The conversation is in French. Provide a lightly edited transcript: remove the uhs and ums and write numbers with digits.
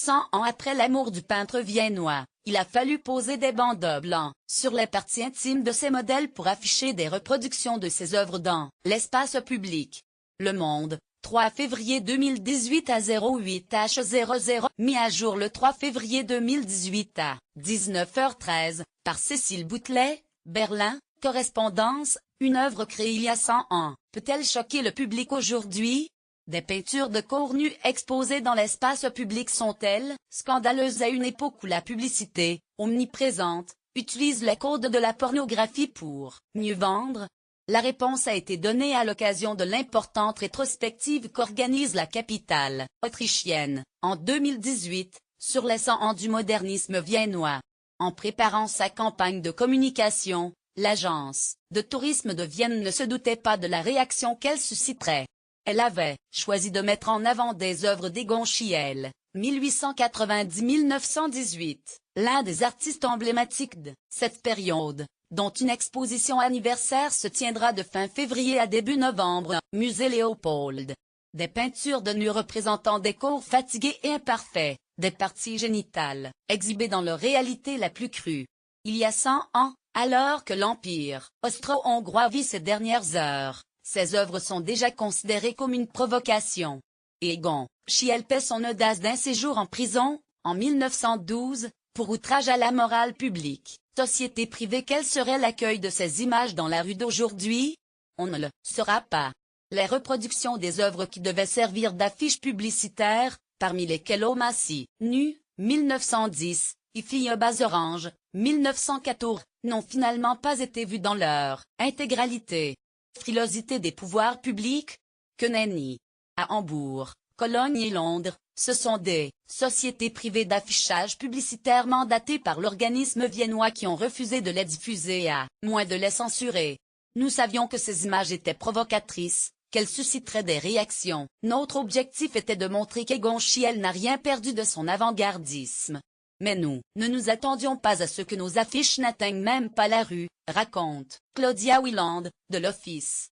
100 ans après la mort du peintre viennois, il a fallu poser des bandeaux blancs sur les parties intimes de ses modèles pour afficher des reproductions de ses œuvres dans l'espace public. Le Monde, 3 février 2018 à 08h00, mis à jour le 3 février 2018 à 19h13, par Cécile Boutelet, Berlin, correspondance, une œuvre créée il y a 100 ans, peut-elle choquer le public aujourd'hui? Des peintures de corps nus exposées dans l'espace public sont-elles scandaleuses à une époque où la publicité, omniprésente, utilise les codes de la pornographie pour mieux vendre? La réponse a été donnée à l'occasion de l'importante rétrospective qu'organise la capitale autrichienne, en 2018, sur les 100 ans du modernisme viennois. En préparant sa campagne de communication, l'agence de tourisme de Vienne ne se doutait pas de la réaction qu'elle susciterait. Elle avait choisi de mettre en avant des œuvres d'Egon Schiele, 1890-1918, l'un des artistes emblématiques de cette période, dont une exposition anniversaire se tiendra de fin février à début novembre au Musée Léopold. Des peintures de nus représentant des corps fatigués et imparfaits, des parties génitales, exhibées dans leur réalité la plus crue. Il y a 100 ans, alors que l'Empire austro-hongrois vit ses dernières heures, ces œuvres sont déjà considérées comme une provocation. Egon Schiele paie son audace d'un séjour en prison, en 1912, pour outrage à la morale publique. Société privée, quel serait l'accueil de ces images dans la rue d'aujourd'hui? On ne le saura pas. Les reproductions des œuvres qui devaient servir d'affiches publicitaires, parmi lesquelles Omassi, nu, 1910, et Fille bas orange, 1914, n'ont finalement pas été vues dans leur intégralité. Frilosité des pouvoirs publics? Que nenni. À Hambourg, Cologne et Londres, ce sont des sociétés privées d'affichage publicitaire mandatées par l'organisme viennois qui ont refusé de les diffuser à moins de les censurer. Nous savions que ces images étaient provocatrices, qu'elles susciteraient des réactions. Notre objectif était de montrer qu'Egon Schiele n'a rien perdu de son avant-gardisme. Mais nous ne nous attendions pas à ce que nos affiches n'atteignent même pas la rue, raconte Claudia Wieland, de l'Office.